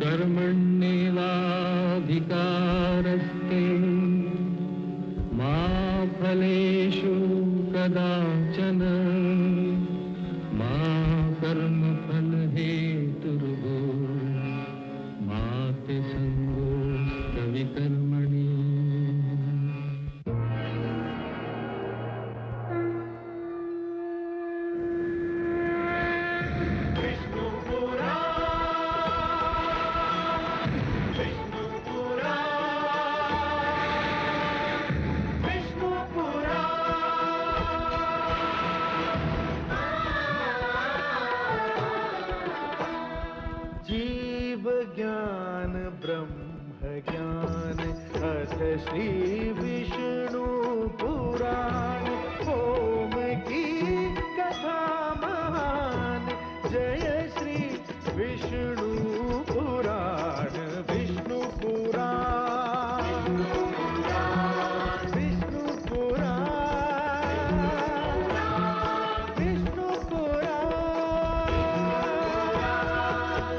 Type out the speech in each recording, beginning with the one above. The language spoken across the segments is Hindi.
कर्मण्येवाधिकारस्ते मा फलेषु कदाचन मा कर्मफलहेतुर्भो मा ते संगोऽस्त्वविकर्मणि। ज्ञान ब्रह्म ज्ञान अथ श्री विष्णु पुराण ओम की कथा महान जय श्री विष्णु पुराण विष्णु पुराण विष्णु पुराण विष्णु पुराण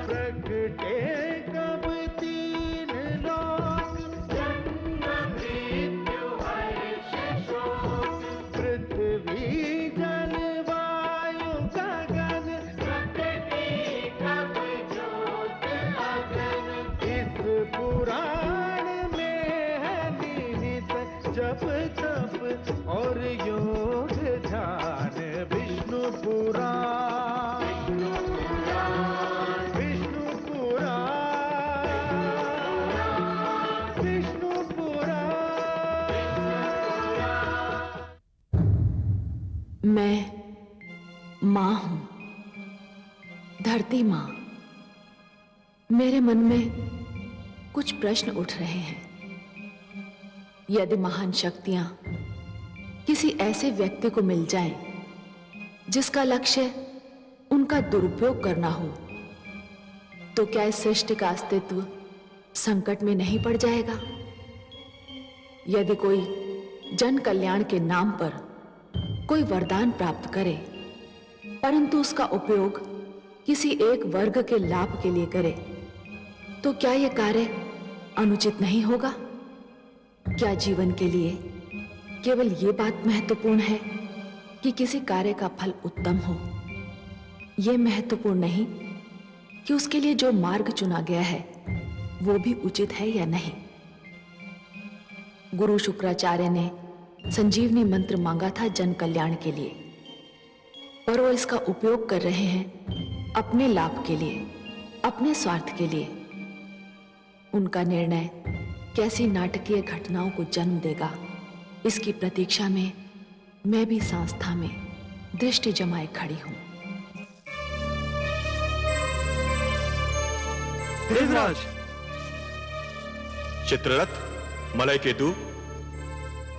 प्रगटे जप तप और योग ध्यान विष्णु पुराण विष्णु पुराण विष्णु पुराण। मैं मां हूं, धरती मां। मेरे मन में कुछ प्रश्न उठ रहे हैं। यदि महान शक्तियां किसी ऐसे व्यक्ति को मिल जाएं, जिसका लक्ष्य उनका दुरुपयोग करना हो, तो क्या इस सृष्टि का अस्तित्व संकट में नहीं पड़ जाएगा? यदि कोई जन कल्याण के नाम पर कोई वरदान प्राप्त करे, परंतु उसका उपयोग किसी एक वर्ग के लाभ के लिए करे, तो क्या यह कार्य अनुचित नहीं होगा? क्या जीवन के लिए केवल ये बात महत्वपूर्ण है कि किसी कार्य का फल उत्तम हो? यह महत्वपूर्ण नहीं कि उसके लिए जो मार्ग चुना गया है वो भी उचित है या नहीं। गुरु शुक्राचार्य ने संजीवनी मंत्र मांगा था जन कल्याण के लिए, पर वो इसका उपयोग कर रहे हैं अपने लाभ के लिए, अपने स्वार्थ के लिए। उनका निर्णय कैसी नाटकीय घटनाओं को जन्म देगा, इसकी प्रतीक्षा में मैं भी संस्था में दृष्टि जमाए खड़ी हूं। देवराज! चित्ररथ, मलय केतु,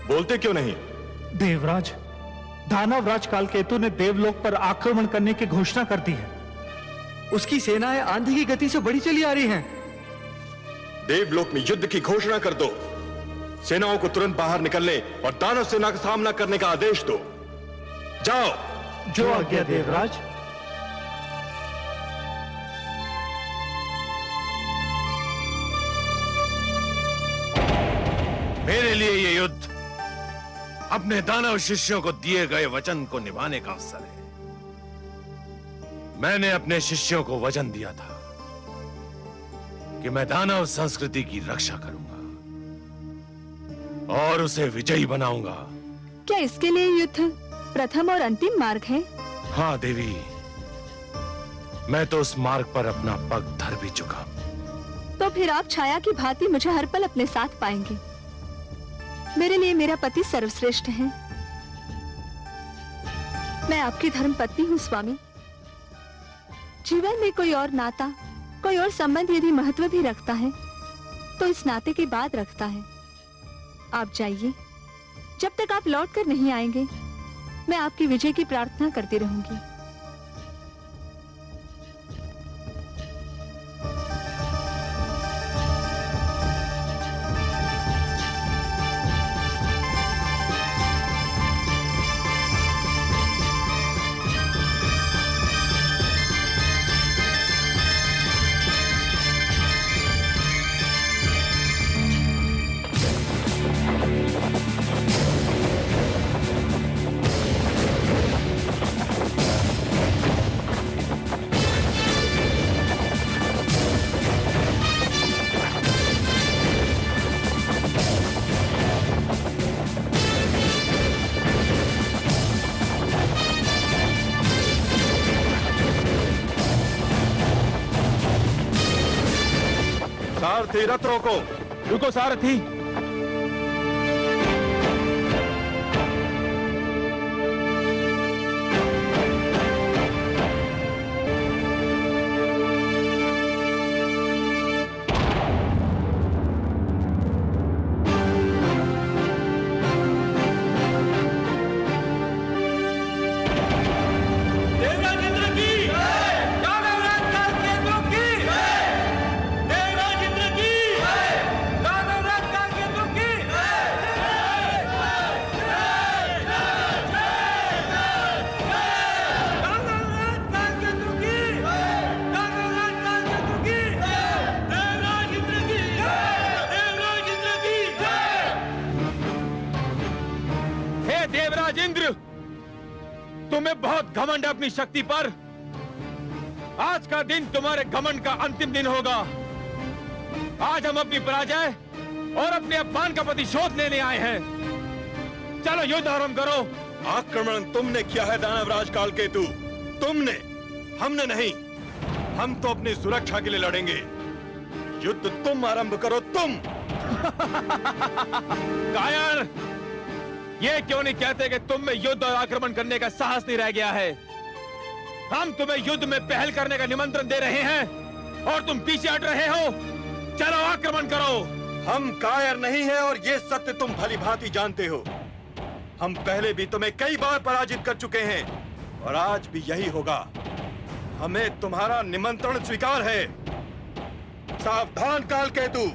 बोलते क्यों नहीं? देवराज, दानवराज कालकेतु ने देवलोक पर आक्रमण करने की घोषणा कर दी है। उसकी सेनाएं आंधी की गति से बढ़ी चली आ रही हैं। देवलोक में युद्ध की घोषणा कर दो। सेनाओं को तुरंत बाहर निकलने और दानव सेना का सामना करने का आदेश दो। जाओ। जो आज्ञा देवराज। मेरे लिए ये युद्ध अपने दानव शिष्यों को दिए गए वचन को निभाने का अवसर है। मैंने अपने शिष्यों को वचन दिया था कि मैं दानव संस्कृति की रक्षा करूंगा और उसे विजयी बनाऊंगा। क्या इसके लिए युद्ध प्रथम और अंतिम मार्ग है? हाँ देवी, मैं तो उस मार्ग पर अपना पग धर भी चुका। तो फिर आप छाया की भांति मुझे हर पल अपने साथ पाएंगे। मेरे लिए मेरा पति सर्वश्रेष्ठ है। मैं आपकी धर्मपत्नी हूँ स्वामी। जीवन में कोई और नाता, कोई और संबंध यदि महत्व भी रखता है तो इस नाते के बाद रखता है। आप जाइए, जब तक आप लौट कर नहीं आएंगे मैं आपकी विजय की प्रार्थना करती रहूंगी। सारथी रथ रोको। रुको सारथी। देवराज इंद्र, तुम्हें बहुत घमंड है अपनी शक्ति पर। आज का दिन तुम्हारे घमंड का अंतिम दिन होगा। आज हम अपनी पराजय और अपने अपमान का प्रतिशोध लेने आए हैं। चलो युद्ध आरंभ करो। आक्रमण तुमने किया है दानवराज कालकेतु, तुमने, हमने नहीं। हम तो अपनी सुरक्षा के लिए लड़ेंगे। युद्ध तुम आरंभ करो, तुम। कायर, ये क्यों नहीं कहते कि तुम में युद्ध और आक्रमण करने का साहस नहीं रह गया है? हम तुम्हें युद्ध में पहल करने का निमंत्रण दे रहे हैं और तुम पीछे हट रहे हो। चलो आक्रमण करो। हम कायर नहीं हैं और ये सत्य तुम भली भांति जानते हो। हम पहले भी तुम्हें कई बार पराजित कर चुके हैं और आज भी यही होगा। हमें तुम्हारा निमंत्रण स्वीकार है। सावधान कालकेतु।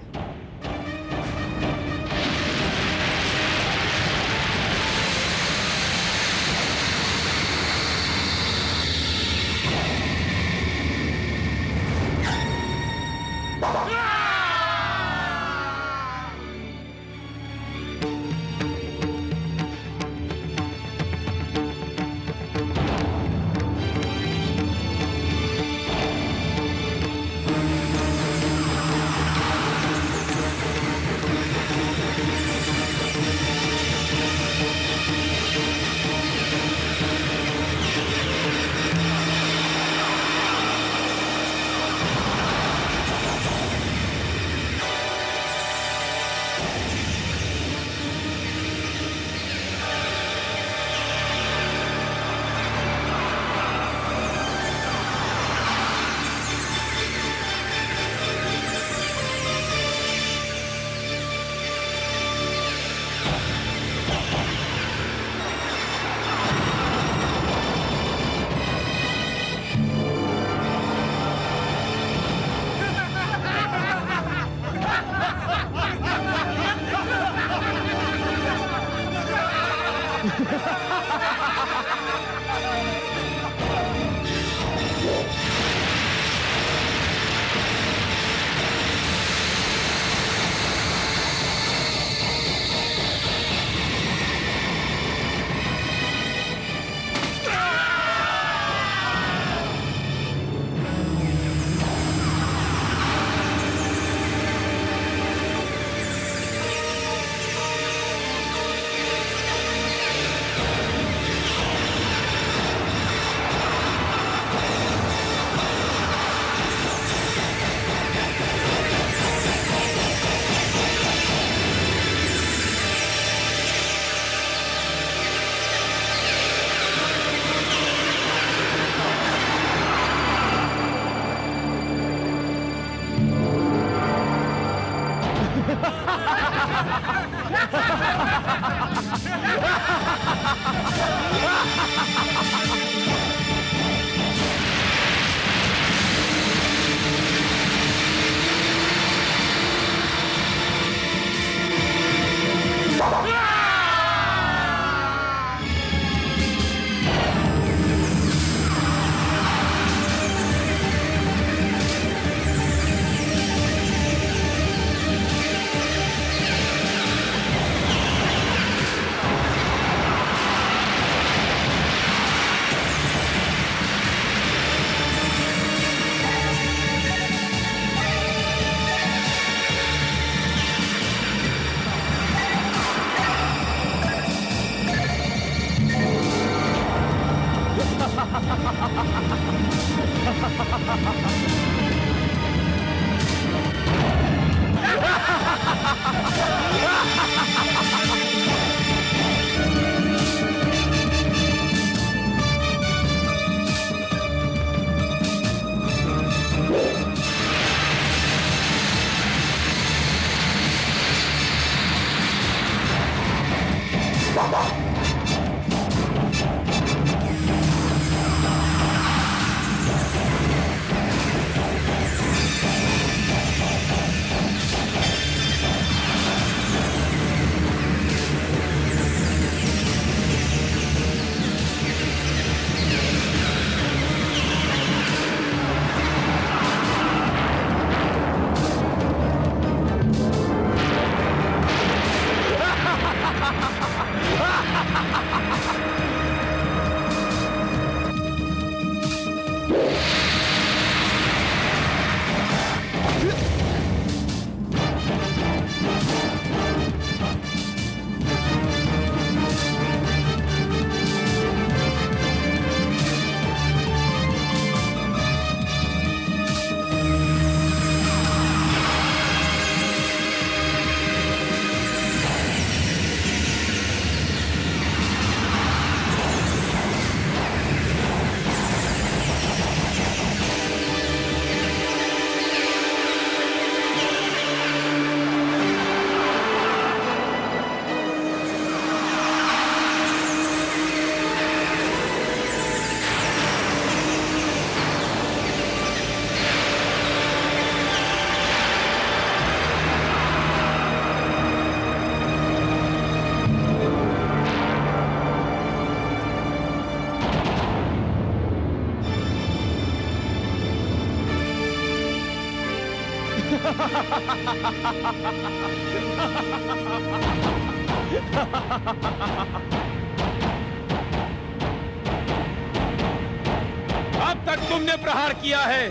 अब तक तुमने प्रहार किया है,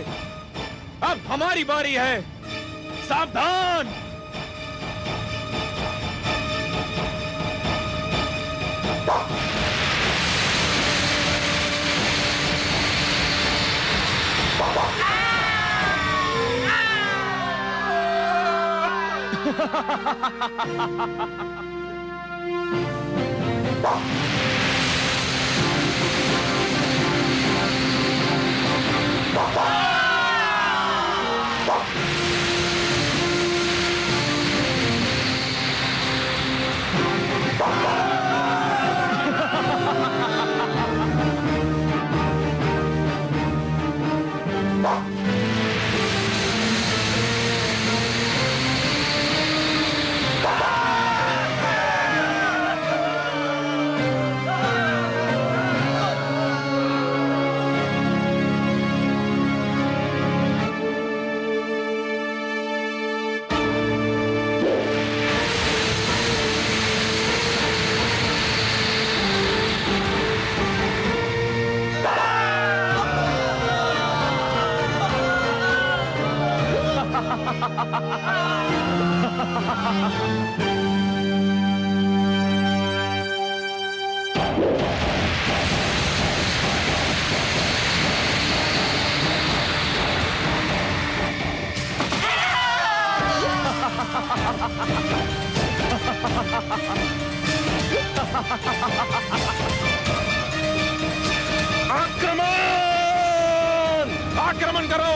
अब हमारी बारी है। सावधान! आक्रमण! आक्रमण करो!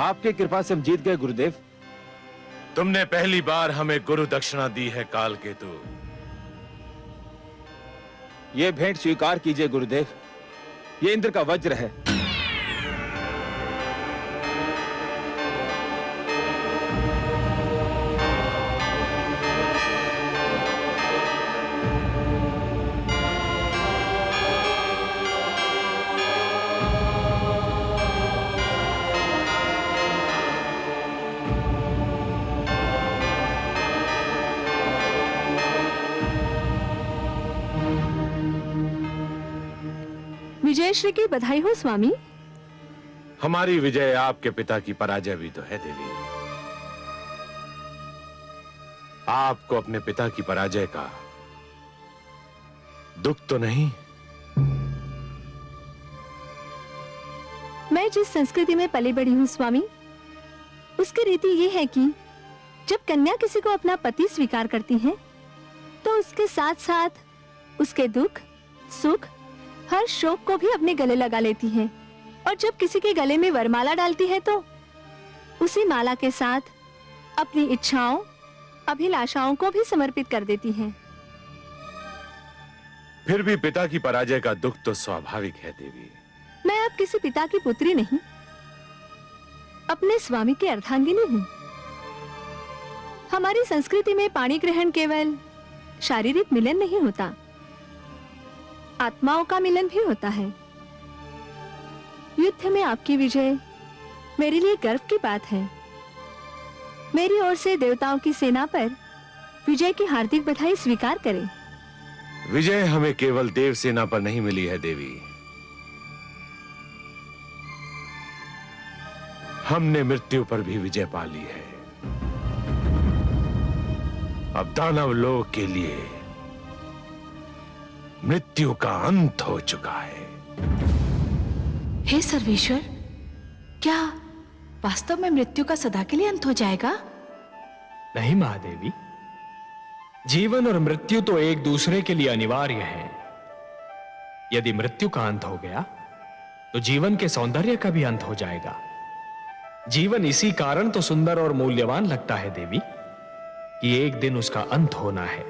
आपकी कृपा से हम जीत गए गुरुदेव। तुमने पहली बार हमें गुरु दक्षिणा दी है काल केतु। ये भेंट स्वीकार कीजिए गुरुदेव, ये इंद्र का वज्र है। विजयश्री की बधाई हो स्वामी। हमारी विजय आपके पिता की पराजय भी तो है देवी। आपको अपने पिता की पराजय का दुख तो नहीं? मैं जिस संस्कृति में पली बड़ी हूँ स्वामी, उसकी रीति ये है कि जब कन्या किसी को अपना पति स्वीकार करती है तो उसके साथ साथ उसके दुख, सुख, हर शोक को भी अपने गले लगा लेती है। और जब किसी के गले में वरमाला डालती है तो उसी माला के साथ अपनी इच्छाओं, अभिलाषाओं को भी समर्पित कर देती है। फिर भी पिता की पराजय का दुख तो स्वाभाविक है देवी। मैं अब किसी पिता की पुत्री नहीं, अपने स्वामी की अर्धांगिनी हूँ। हमारी संस्कृति में पाणी ग्रहण केवल शारीरिक मिलन नहीं होता, आत्माओं का मिलन भी होता है। युद्ध में आपकी विजय मेरे लिए गर्व की बात है। मेरी ओर से देवताओं की सेना पर विजय की हार्दिक बधाई स्वीकार करें। विजय हमें केवल देव सेना पर नहीं मिली है देवी, हमने मृत्यु पर भी विजय पा ली है। अब दानव लोक के लिए मृत्यु का अंत हो चुका है। हे सर्वेश्वर, क्या वास्तव में मृत्यु का सदा के लिए अंत हो जाएगा? नहीं महादेवी, जीवन और मृत्यु तो एक दूसरे के लिए अनिवार्य है। यदि मृत्यु का अंत हो गया तो जीवन के सौंदर्य का भी अंत हो जाएगा। जीवन इसी कारण तो सुंदर और मूल्यवान लगता है देवी कि एक दिन उसका अंत होना है।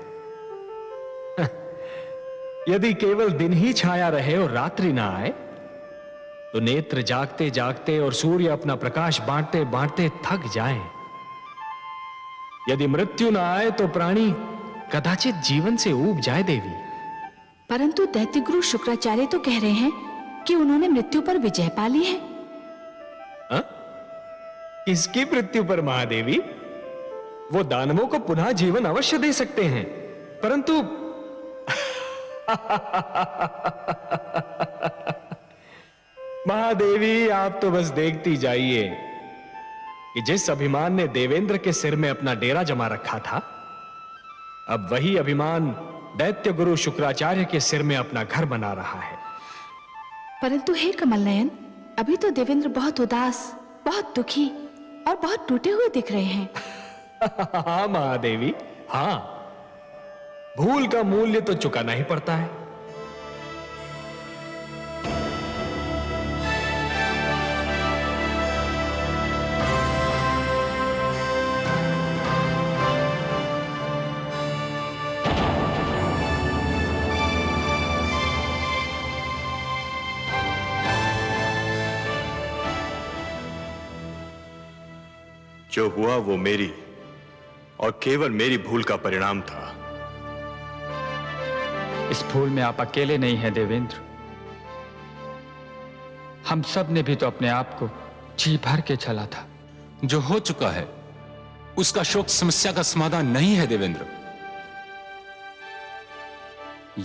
यदि केवल दिन ही छाया रहे और रात्रि ना आए तो नेत्र जागते जागते और सूर्य अपना प्रकाश बांटते बांटते थक जाएं। यदि मृत्यु ना आए तो प्राणी कदाचित जीवन से ऊब जाए देवी। परंतु दैत्य गुरु शुक्राचार्य तो कह रहे हैं कि उन्होंने मृत्यु पर विजय पा ली है। किसकी मृत्यु पर महादेवी? वो दानवों को पुनः जीवन अवश्य दे सकते हैं, परंतु महादेवी आप तो बस देखती जाइए कि जिस अभिमान ने देवेंद्र के सिर में अपना डेरा जमा रखा था, अब वही अभिमान दैत्य गुरु शुक्राचार्य के सिर में अपना घर बना रहा है। परंतु हे कमल नयन, अभी तो देवेंद्र बहुत उदास, बहुत दुखी और बहुत टूटे हुए दिख रहे हैं। हाँ महादेवी, हाँ, भूल का मूल्य तो चुकाना ही पड़ता है। जो हुआ वो मेरी और केवल मेरी भूल का परिणाम था। इस भूल में आप अकेले नहीं हैं देवेंद्र। हम सब ने भी तो अपने आप को जी भर के चला था। जो हो चुका है उसका शोक समस्या का समाधान नहीं है देवेंद्र।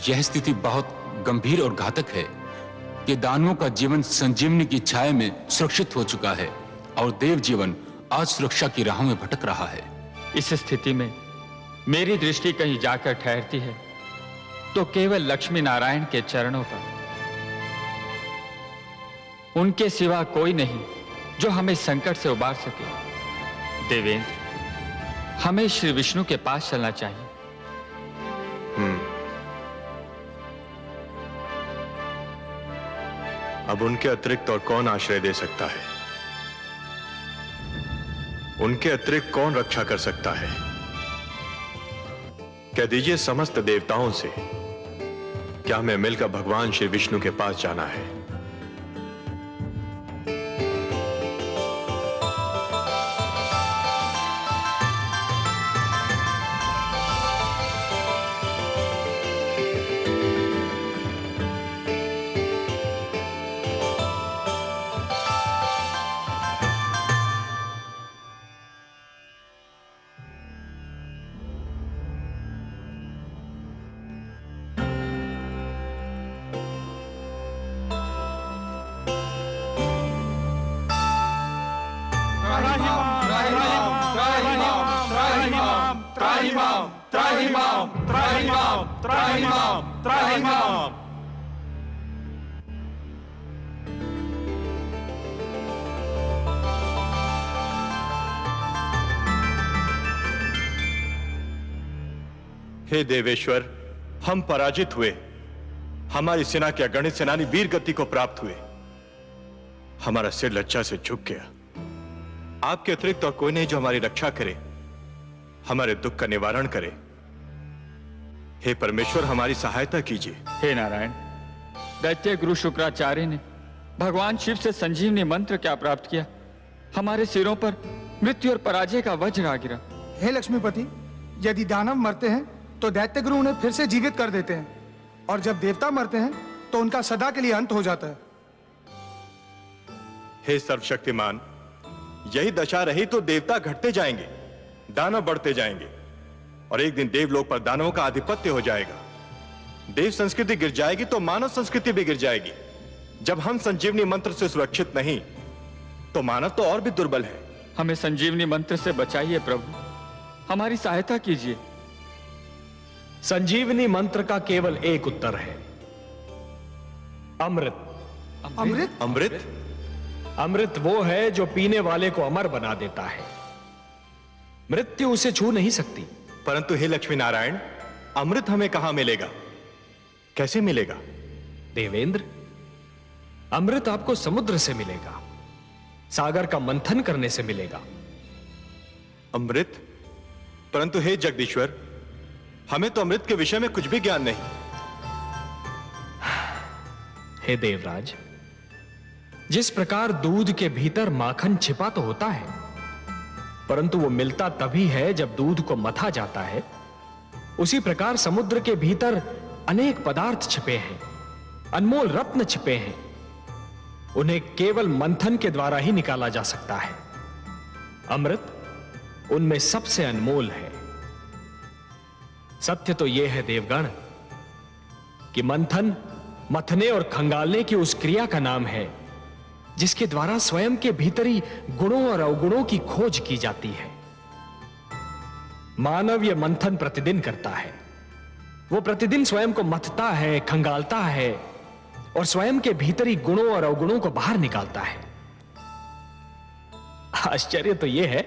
यह स्थिति बहुत गंभीर और घातक है कि दानवों का जीवन संजीवनी की छाया में सुरक्षित हो चुका है और देव जीवन आज सुरक्षा की राहों में भटक रहा है। इस स्थिति में मेरी दृष्टि कहीं जाकर ठहरती है तो केवल लक्ष्मी नारायण के चरणों पर। उनके सिवा कोई नहीं जो हमें संकट से उबार सके। देवेंद्र, हमें श्री विष्णु के पास चलना चाहिए। अब उनके अतिरिक्त और कौन आश्रय दे सकता है? उनके अतिरिक्त कौन रक्षा कर सकता है? कह दीजिए समस्त देवताओं से, क्या हमें मिलकर भगवान श्री विष्णु के पास जाना है? हे देवेश्वर, हम पराजित हुए। हमारी सेना के अगणित सेनानी वीर गति को प्राप्त हुए। हमारा सिर लज्जा से झुक गया। आपके अतिरिक्त और कोई नहीं जो हमारी रक्षा करे, हमारे दुख का निवारण करे। हे परमेश्वर, हमारी सहायता कीजिए। हे नारायण, दैत्य गुरु शुक्राचार्य ने भगवान शिव से संजीवनी मंत्र क्या प्राप्त किया? हमारे सिरों पर मृत्यु और पराजय का वज्र आ गिरा। हे लक्ष्मीपति, यदि दानव मरते हैं तो दैत्य गुरु उन्हें फिर से जीवित कर देते हैं, और जब देवता मरते हैं तो उनका सदा के लिए अंत हो जाता है। हे सर्वशक्तिमान, यही दशा रही तो देवता घटते जाएंगे, दानव बढ़ते जाएंगे, और एक दिन देवलोक पर दानवों का आधिपत्य हो जाएगा। देव संस्कृति गिर जाएगी तो मानव संस्कृति भी गिर जाएगी। जब हम संजीवनी मंत्र से सुरक्षित नहीं तो मानव तो और भी दुर्बल है। हमें संजीवनी मंत्र से बचाइए प्रभु, हमारी सहायता कीजिए। संजीवनी मंत्र का केवल एक उत्तर है, अमृत। अमृत? अमृत? अमृत वो है जो पीने वाले को अमर बना देता है। मृत्यु उसे छू नहीं सकती। परंतु हे लक्ष्मी नारायण, अमृत हमें कहां मिलेगा, कैसे मिलेगा? देवेंद्र, अमृत आपको समुद्र से मिलेगा, सागर का मंथन करने से मिलेगा। अमृत? परंतु हे जगदीश्वर, हमें तो अमृत के विषय में कुछ भी ज्ञान नहीं। हे देवराज, जिस प्रकार दूध के भीतर माखन छिपा तो होता है, परंतु वो मिलता तभी है जब दूध को मथा जाता है, उसी प्रकार समुद्र के भीतर अनेक पदार्थ छिपे हैं, अनमोल रत्न छिपे हैं। उन्हें केवल मंथन के द्वारा ही निकाला जा सकता है। अमृत उनमें सबसे अनमोल है। सत्य तो यह है देवगण कि मंथन मथने और खंगालने की उस क्रिया का नाम है जिसके द्वारा स्वयं के भीतरी गुणों और अवगुणों की खोज की जाती है। मानव यह मंथन प्रतिदिन करता है। वो प्रतिदिन स्वयं को मथता है, खंगालता है और स्वयं के भीतरी गुणों और अवगुणों को बाहर निकालता है। आश्चर्य तो यह है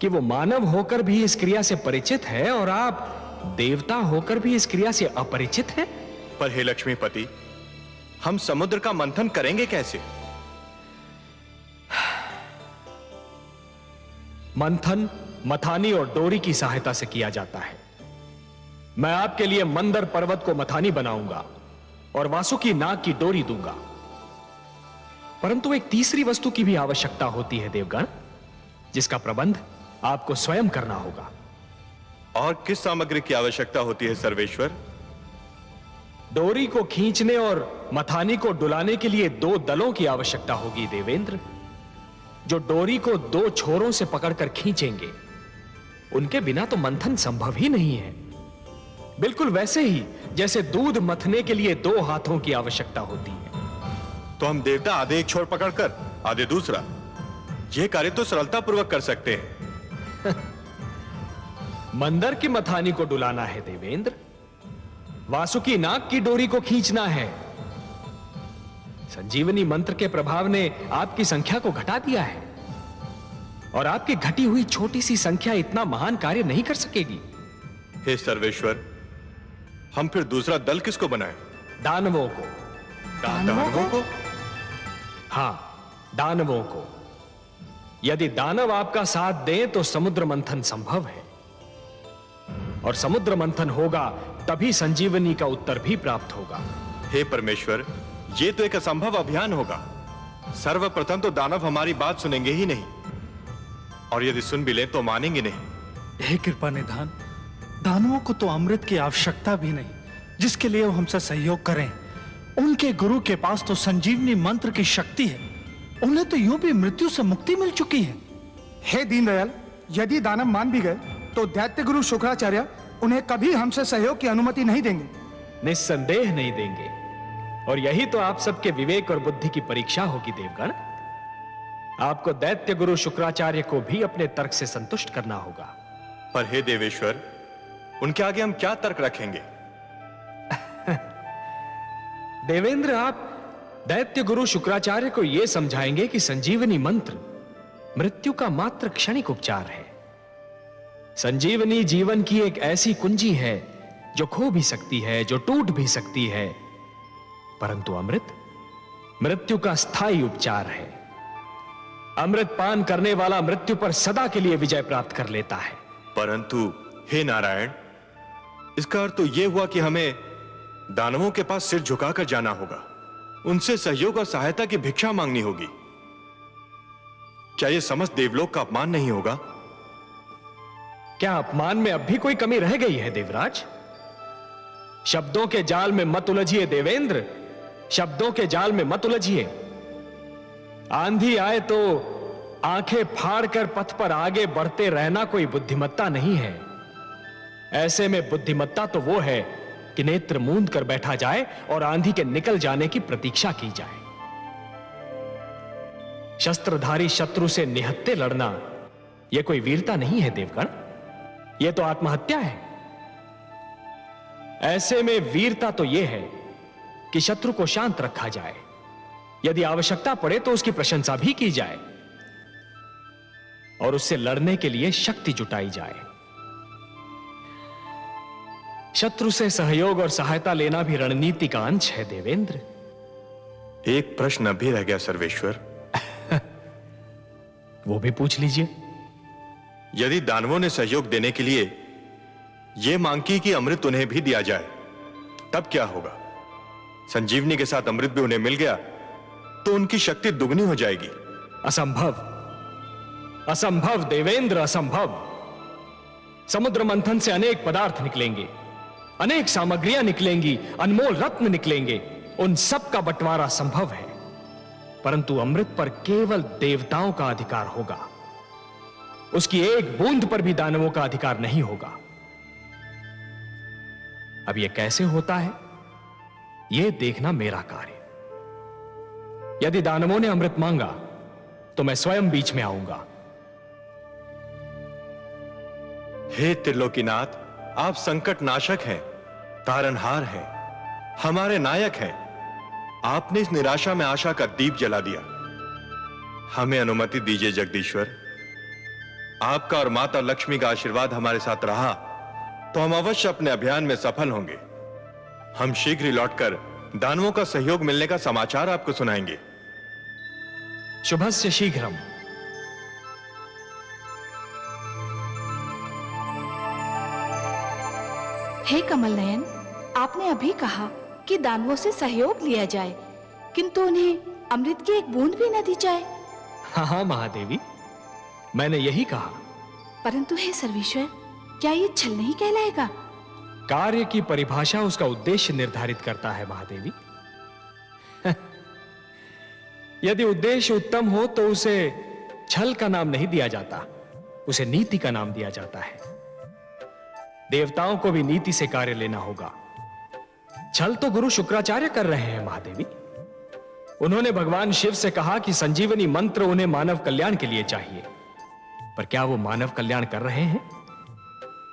कि वो मानव होकर भी इस क्रिया से परिचित है और आप देवता होकर भी इस क्रिया से अपरिचित हैं। पर हे लक्ष्मीपति, हम समुद्र का मंथन करेंगे कैसे? मंथन मथानी और डोरी की सहायता से किया जाता है। मैं आपके लिए मंदर पर्वत को मथानी बनाऊंगा और वासुकी नाग की डोरी दूंगा। परंतु एक तीसरी वस्तु की भी आवश्यकता होती है देवगण, जिसका प्रबंध आपको स्वयं करना होगा। और किस सामग्री की आवश्यकता होती है सर्वेश्वर? डोरी को खींचने और मथानी को डुलाने के लिए 2 दलों की आवश्यकता होगी देवेंद्र। जो डोरी को दो छोरों से पकड़कर खींचेंगे, उनके बिना तो मंथन संभव ही नहीं है। बिल्कुल वैसे ही जैसे दूध मथने के लिए दो हाथों की आवश्यकता होती है। तो हम देवता आधे एक छोर पकड़कर आधे दूसरा, यह कार्य तो सरलता पूर्वक कर सकते हैं। मंदर की मथानी को डुलाना है देवेंद्र, वासुकी नाग की डोरी को खींचना है। संजीवनी मंत्र के प्रभाव ने आपकी संख्या को घटा दिया है, और आपकी घटी हुई छोटी सी संख्या इतना महान कार्य नहीं कर सकेगी। हे सर्वेश्वर, हम फिर दूसरा दल किसको बनाएं? दानवों को। दानवों को? हां, दानवों को। यदि दानव आपका साथ दें तो समुद्र मंथन संभव है, और समुद्र मंथन होगा तभी संजीवनी का उत्तर भी प्राप्त होगा। हे परमेश्वर, यह तो एक असंभव अभियान होगा। सर्वप्रथम तो दानव हमारी बात सुनेंगे ही नहीं, और यदि सुन भी ले तो मानेंगे नहीं। हे कृपा निधान, दानवों को तो अमृत की आवश्यकता भी नहीं, जिसके लिए वो हमसे सहयोग करें। उनके गुरु के पास तो संजीवनी मंत्र की शक्ति है, उन्हें तो यूं भी मृत्यु से मुक्ति मिल चुकी है। हे दीनदयाल, यदि दानव मान भी गए तो दैत्य गुरु शुक्राचार्य उन्हें कभी हमसे सहयोग की अनुमति नहीं देंगे। निस्संदेह नहीं देंगे, और यही तो आप सबके विवेक और बुद्धि की परीक्षा होगी देवगण। आपको दैत्य गुरु शुक्राचार्य को भी अपने तर्क से संतुष्ट करना होगा। पर हे देवेश्वर, उनके आगे हम क्या तर्क रखेंगे? देवेंद्र, आप दैत्य गुरु शुक्राचार्य को यह समझाएंगे कि संजीवनी मंत्र मृत्यु का मात्र क्षणिक उपचार है। संजीवनी जीवन की एक ऐसी कुंजी है जो खो भी सकती है, जो टूट भी सकती है, परंतु अमृत मृत्यु का स्थायी उपचार है। अमृत पान करने वाला मृत्यु पर सदा के लिए विजय प्राप्त कर लेता है। परंतु हे नारायण, इसका अर्थ तो यह हुआ कि हमें दानवों के पास सिर झुकाकर जाना होगा, उनसे सहयोग और सहायता की भिक्षा मांगनी होगी। क्या यह समस्त देवलोक का अपमान नहीं होगा? क्या अपमान में अब भी कोई कमी रह गई है देवराज? शब्दों के जाल में मत उलझिए देवेंद्र, शब्दों के जाल में मत उलझिए। आंधी आए तो आंखें फाड़कर पथ पर आगे बढ़ते रहना कोई बुद्धिमत्ता नहीं है। ऐसे में बुद्धिमत्ता तो वो है कि नेत्र मूंद कर बैठा जाए और आंधी के निकल जाने की प्रतीक्षा की जाए। शस्त्रधारी शत्रु से निहत्थे लड़ना यह कोई वीरता नहीं है देवगण, यह तो आत्महत्या है। ऐसे में वीरता तो यह है कि शत्रु को शांत रखा जाए, यदि आवश्यकता पड़े तो उसकी प्रशंसा भी की जाए और उससे लड़ने के लिए शक्ति जुटाई जाए। शत्रु से सहयोग और सहायता लेना भी रणनीति का अंश है देवेंद्र। एक प्रश्न अभी रह गया सर्वेश्वर। वो भी पूछ लीजिए। यदि दानवों ने सहयोग देने के लिए यह मांग की कि अमृत उन्हें भी दिया जाए, तब क्या होगा? संजीवनी के साथ अमृत भी उन्हें मिल गया तो उनकी शक्ति दुगनी हो जाएगी। असंभव, असंभव देवेंद्र, असंभव। समुद्र मंथन से अनेक पदार्थ निकलेंगे, अनेक सामग्रियां निकलेंगी, अनमोल रत्न निकलेंगे, उन सब का बंटवारा संभव है, परंतु अमृत पर केवल देवताओं का अधिकार होगा। उसकी एक बूंद पर भी दानवों का अधिकार नहीं होगा। अब यह कैसे होता है, यह देखना मेरा कार्य। यदि दानवों ने अमृत मांगा तो मैं स्वयं बीच में आऊंगा। हे त्रिलोकीनाथ, आप संकट नाशक हैं, तारनहार हैं, हमारे नायक हैं। आपने इस निराशा में आशा का दीप जला दिया। हमें अनुमति दीजिए जगदीश्वर। आपका और माता लक्ष्मी का आशीर्वाद हमारे साथ रहा तो हम अवश्य अपने अभियान में सफल होंगे। हम शीघ्र ही लौटकर दानवों का सहयोग मिलने का समाचार आपको सुनाएंगे। शुभस्य शीघ्रम। हे कमल नयन, आपने अभी कहा कि दानवों से सहयोग लिया जाए, किंतु उन्हें अमृत की एक बूंद भी न दी जाए। हाँ महादेवी, मैंने यही कहा। परंतु हे सर्वेश्वर, क्या ये छल नहीं कहलाएगा? कार्य की परिभाषा उसका उद्देश्य निर्धारित करता है महादेवी। यदि उद्देश्य उत्तम हो तो उसे छल का नाम नहीं दिया जाता, उसे नीति का नाम दिया जाता है। देवताओं को भी नीति से कार्य लेना होगा। छल तो गुरु शुक्राचार्य कर रहे हैं महादेवी। उन्होंने भगवान शिव से कहा कि संजीवनी मंत्र उन्हें मानव कल्याण के लिए चाहिए, पर क्या वो मानव कल्याण कर रहे हैं?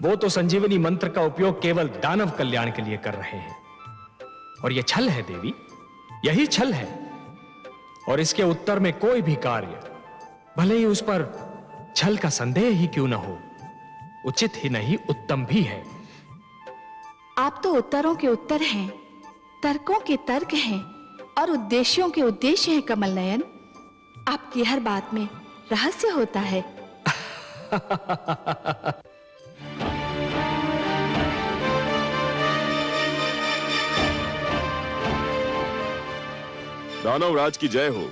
वो तो संजीवनी मंत्र का उपयोग केवल दानव कल्याण के लिए कर रहे हैं। और यह छल है देवी, यही छल है। और इसके उत्तर में कोई भी कार्य, भले ही उस पर छल का संदेह ही क्यों ना हो, उचित ही नहीं उत्तम भी है। आप तो उत्तरों के उत्तर हैं, तर्कों के तर्क हैं और उद्देश्यों के उद्देश्य हैं कमल नयन। आपकी हर बात में रहस्य होता है। दानवराज की जय हो।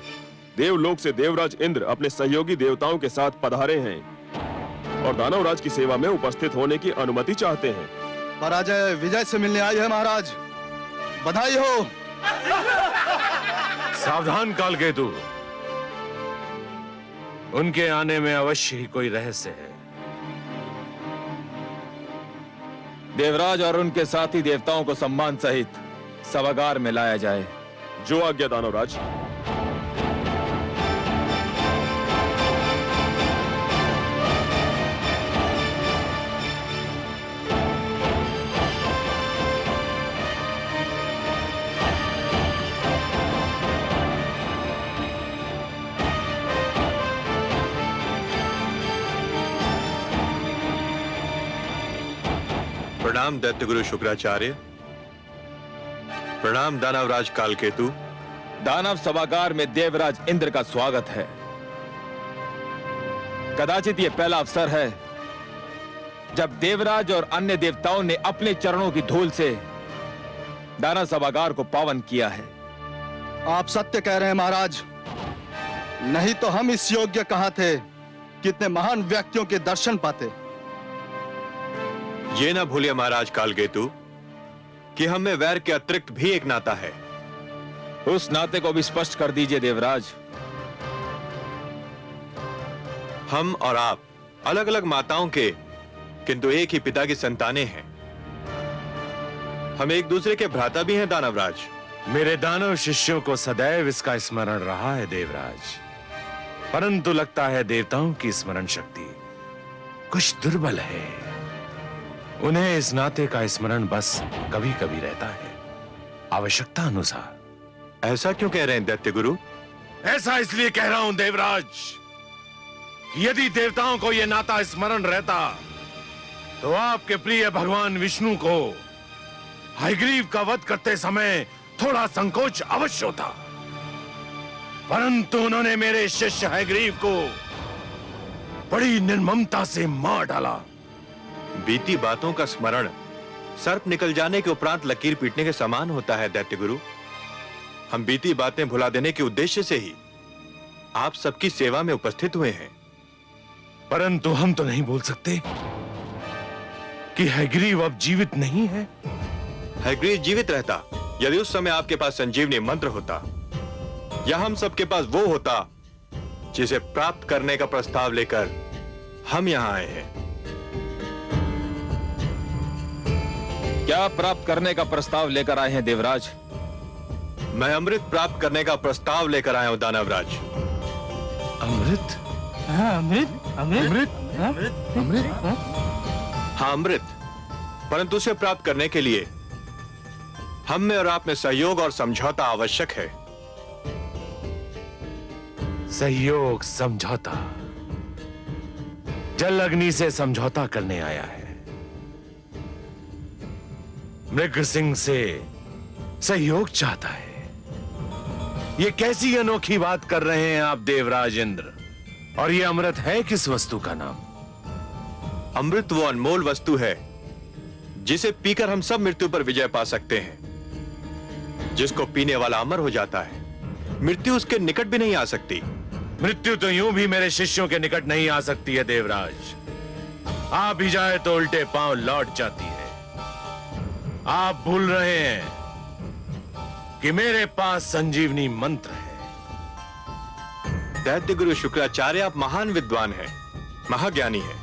देवलोक से देवराज इंद्र अपने सहयोगी देवताओं के साथ पधारे हैं और दानवराज की सेवा में उपस्थित होने की अनुमति चाहते हैं। पराजय विजय से मिलने आई है महाराज, बधाई हो। सावधान कालकेतु, उनके आने में अवश्य ही कोई रहस्य है। देवराज और उनके साथी देवताओं को सम्मान सहित सभागार में लाया जाए। जो आज्ञा दानवराज। प्रणाम दैत्यगुरु शुक्राचार्य। प्रणाम दानवराज कालकेतु। दानव सभागार में देवराज इंद्र का स्वागत है। कदाचित यह पहला अवसर है जब देवराज और अन्य देवताओं ने अपने चरणों की धूल से दानव सभागार को पावन किया है। आप सत्य कह रहे हैं महाराज, नहीं तो हम इस योग्य कहां थे, कितने महान व्यक्तियों के दर्शन पाते। ये ना भूलिए महाराज कालकेतु कि हमें वैर के अतिरिक्त भी एक नाता है। उस नाते को भी स्पष्ट कर दीजिए देवराज। हम और आप अलग अलग माताओं के किंतु एक ही पिता की संतानें हैं। हम एक दूसरे के भ्राता भी हैं दानवराज। मेरे दानव शिष्यों को सदैव इसका स्मरण रहा है देवराज, परंतु लगता है देवताओं की स्मरण शक्ति कुछ दुर्बल है। उन्हें इस नाते का स्मरण बस कभी कभी रहता है, आवश्यकता अनुसार। ऐसा क्यों कह रहे हैं दैत्य गुरु? ऐसा इसलिए कह रहा हूं देवराज, यदि देवताओं को यह नाता स्मरण रहता तो आपके प्रिय भगवान विष्णु को हयग्रीव का वध करते समय थोड़ा संकोच अवश्य होता, परंतु उन्होंने मेरे शिष्य हयग्रीव को बड़ी निर्ममता से मार डाला। बीती बातों का स्मरण सर्प निकल जाने के उपरांत लकीर पीटने के समान होता है दैत्य गुरु। हम बीती बातें भुला देने के उद्देश्य से ही आप सबकी सेवा में उपस्थित हुए हैं। परंतु हम तो नहीं बोल सकते कि हयग्रीव अब जीवित नहीं है। हयग्रीव जीवित रहता यदि उस समय आपके पास संजीवनी मंत्र होता, या हम सबके पास वो होता जिसे प्राप्त करने का प्रस्ताव लेकर हम यहां आए हैं। क्या प्राप्त करने का प्रस्ताव लेकर आए हैं देवराज? मैं अमृत प्राप्त करने का प्रस्ताव लेकर आया हूं दानवराज। अमृत? हाँ, अमृत अमृत अमृत अमृत। हाँ अमृत, परंतु उसे प्राप्त करने के लिए हम में और आप में सहयोग और समझौता आवश्यक है। सहयोग समझौता? जल अग्नि से समझौता करने आया है, मृग सिंह से सहयोग चाहता है। ये कैसी अनोखी बात कर रहे हैं आप देवराज इंद्र? और ये अमृत है किस वस्तु का नाम? अमृत वो अनमोल वस्तु है जिसे पीकर हम सब मृत्यु पर विजय पा सकते हैं। जिसको पीने वाला अमर हो जाता है, मृत्यु उसके निकट भी नहीं आ सकती। मृत्यु तो यूं भी मेरे शिष्यों के निकट नहीं आ सकती है देवराज, आ भी जाए तो उल्टे पांव लौट जाती है। आप भूल रहे हैं कि मेरे पास संजीवनी मंत्र है। दैत्य गुरु शुक्राचार्य, आप महान विद्वान हैं, महाज्ञानी हैं।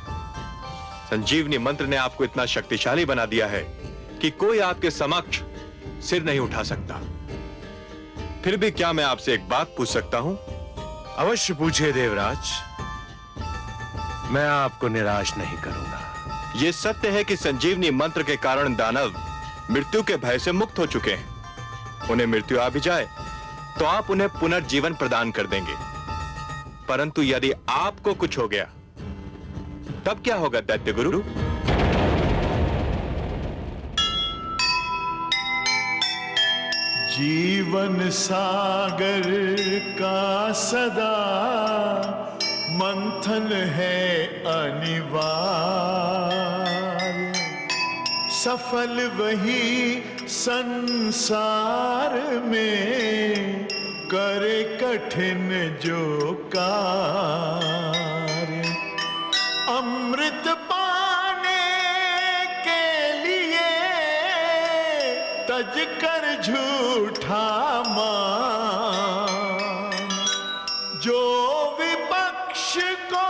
संजीवनी मंत्र ने आपको इतना शक्तिशाली बना दिया है कि कोई आपके समक्ष सिर नहीं उठा सकता। फिर भी क्या मैं आपसे एक बात पूछ सकता हूं? अवश्य पूछिए देवराज, मैं आपको निराश नहीं करूंगा। यह सत्य है कि संजीवनी मंत्र के कारण दानव मृत्यु के भय से मुक्त हो चुके हैं। उन्हें मृत्यु आ भी जाए तो आप उन्हें पुनर्जीवन प्रदान कर देंगे, परंतु यदि आपको कुछ हो गया तब क्या होगा दैत्य गुरु? जीवन सागर का सदा मंथन है अनिवार्य, सफल वही संसार में करे कठिन जो कार्य। अमृत पाने के लिए तज कर झूठा मान, जो विपक्ष को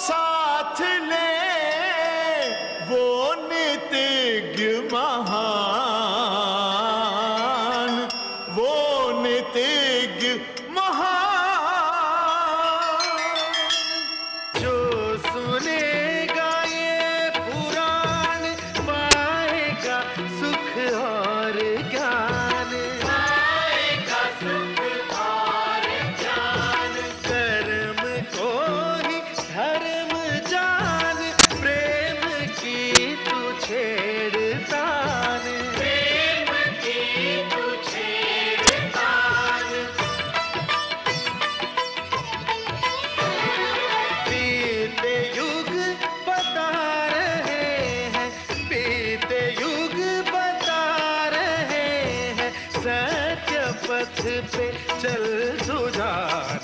साथ ले वो नीतिज्ञ महान, वो नीतिज्ञ महान। जो सुनेगा ये पुराण पाएगा सुख और ज्ञान, पाएगा सुख और ज्ञान। कर्म को ही धर्म जान, प्रेम की तू छेड़तान, प्रेम की तू छेड़तान। बीते युग बता रहे हैं, बीते युग बता रहे हैं, सत्य पथ पे चल सुधार